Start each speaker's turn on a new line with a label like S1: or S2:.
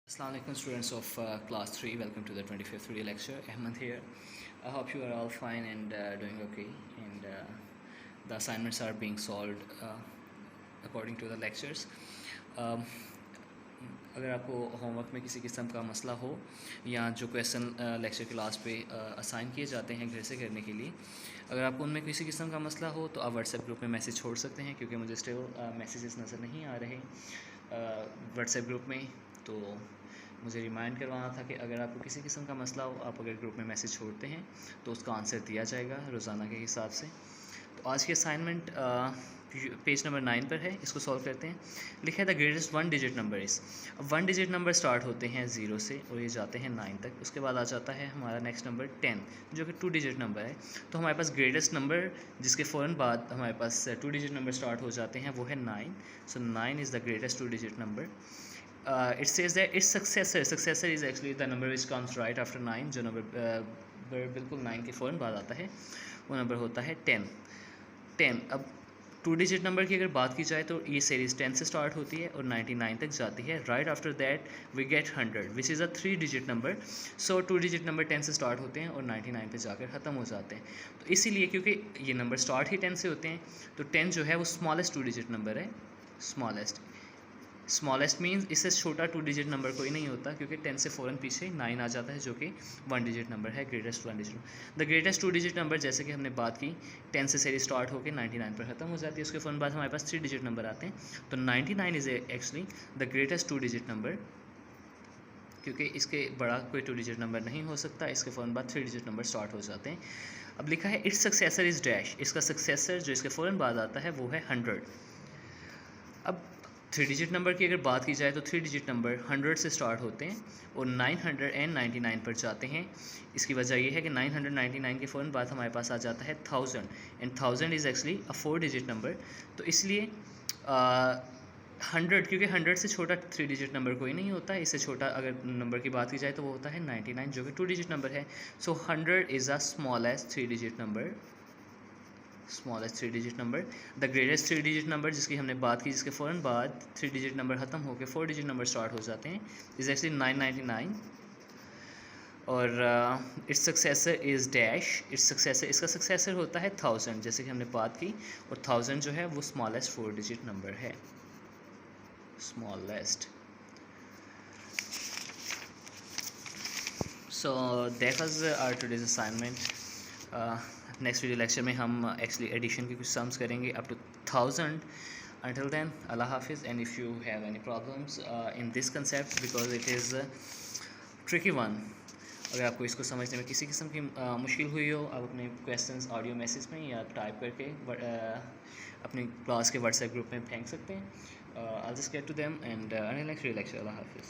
S1: Assalamu alaikum students of class 3, welcome to the 25th video lecture. Ahmed here. I hope you are all fine and doing okay, and the assignments are being solved according to the lectures. Um, अगर आपको homework में किसी किस्म का मसला हो या जो क्वेश्चन लेक्चर क्लास पे असाइन किए जाते हैं घर से करने के लिए, अगर आपको उनमें किसी किस्म का मसला हो तो आप व्हाट्सएप ग्रुप में मैसेज छोड़ सकते हैं, क्योंकि मुझे स्टिल मैसेजेस नज़र नहीं आ रहे व्हाट्सएप ग्रुप में। तो मुझे रिमाइंड करवाना था कि अगर आपको किसी किस्म का मसला हो, आप अगर ग्रुप में मैसेज छोड़ते हैं तो उसका आंसर दिया जाएगा रोज़ाना के हिसाब से। तो आज की असाइनमेंट पेज नंबर 9 पर है, इसको सॉल्व करते हैं। लिखा है the greatest one digit number इस। अब वन डिजिट नंबर स्टार्ट होते हैं 0 से और ये जाते हैं 9 तक। उसके बाद आ जाता है हमारा नेक्स्ट नंबर 10, जो कि 2 डिजिट नंबर है। तो हमारे पास ग्रेटेस्ट नंबर जिसके फ़ौरन बाद हमारे पास 2 डिजिट नंबर स्टार्ट हो जाते हैं वो है 9। सो 9 is the greatest 2 digit number. It says that its successor is actually the number which comes right after 9. जो नंबर बिल्कुल 9 के फ़ौरन बाद आता है वो नंबर होता है 10. अब 2 डिजिट नंबर की अगर बात की जाए तो ये सीरीज़ 10 से स्टार्ट होती है और 99 तक जाती है. Right after that we get 100 which is a 3 digit number. So 2 digit number 10 से स्टार्ट होते हैं और 99 पे जाकर ख़त्म हो जाते हैं. तो इसीलिए क्योंकि ये नंबर स्टार्ट ही 10 से होते हैं, तो 10 जो है वो स्मॉलेस्ट 2 डिजिट नंबर है. स्मॉलेस्ट मीन्स इससे छोटा 2 डिजिट नंबर कोई नहीं होता, क्योंकि 10 से फ़ौरन पीछे 9 आ जाता है जो कि 1 डिजिट नंबर है, greatest 1 digit. The greatest 2 digit number जैसे कि हमने बात की 10 से सीरीज स्टार्ट होकर 99 पर ख़त्म हो जाती है. उसके फ़ौरन बाद हमारे पास 3 डिजिट नंबर आते हैं. तो 99 is actually the greatest 2 digit number, क्योंकि इसके बड़ा कोई 2 डिजिट नंबर नहीं हो सकता. इसके फ़ौरन बाद 3 डिजिट नंबर स्टार्ट हो जाते हैं. अब लिखा है इट्स सक्सेसर इज़ डैश. इसका सक्सेसर जो इसके फ़ौरन बाद आता है वो है 100. अब 3 डिजिट नंबर की अगर बात की जाए तो 3 डिजिट नंबर 100 से स्टार्ट होते हैं और 999 पर जाते हैं. इसकी वजह यह है कि 999 के फ़ौरन बाद हमारे पास आ जाता है 1000, and 1000 is actually a 4 digit number. तो इसलिए 100, क्योंकि 100 से छोटा 3 डिजिट नंबर कोई नहीं होता है. इससे छोटा अगर नंबर की बात की जाए तो वो होता है 99, जो कि 2 डिजिट नंबर है. सो 100 is a smallest 3 digit number. The greatest 3 digit number जिसकी हमने बात की, जिसके फ़ौरन बाद 3 डिजिट नंबर ख़त्म होकर 4 डिजिट नंबर स्टार्ट हो जाते हैं, इज़ एक्चुअली 999. और इट्स सक्सेसर इज़ डैश. इसका सक्सेसर होता है 1000, जैसे कि हमने बात की. और 1000 जो है वो स्मॉलेस्ट 4 डिजिट नंबर है. Smallest. So that was our today's assignment. Next video lecture में हम एक्चुअली एडिशन के कुछ सम्स करेंगे up to 1000. Until then, Allah Hafiz. And if you have any problems in this concept, because it is a tricky one, अगर आपको इसको समझने में किसी किस्म की मुश्किल हुई हो, आप अपने क्वेश्चंस ऑडियो मैसेज में या टाइप करके अपनी क्लास के व्हाट्सएप ग्रुप में फेंक सकते हैं. I'll just get to them and until next lecture. Allah Hafiz.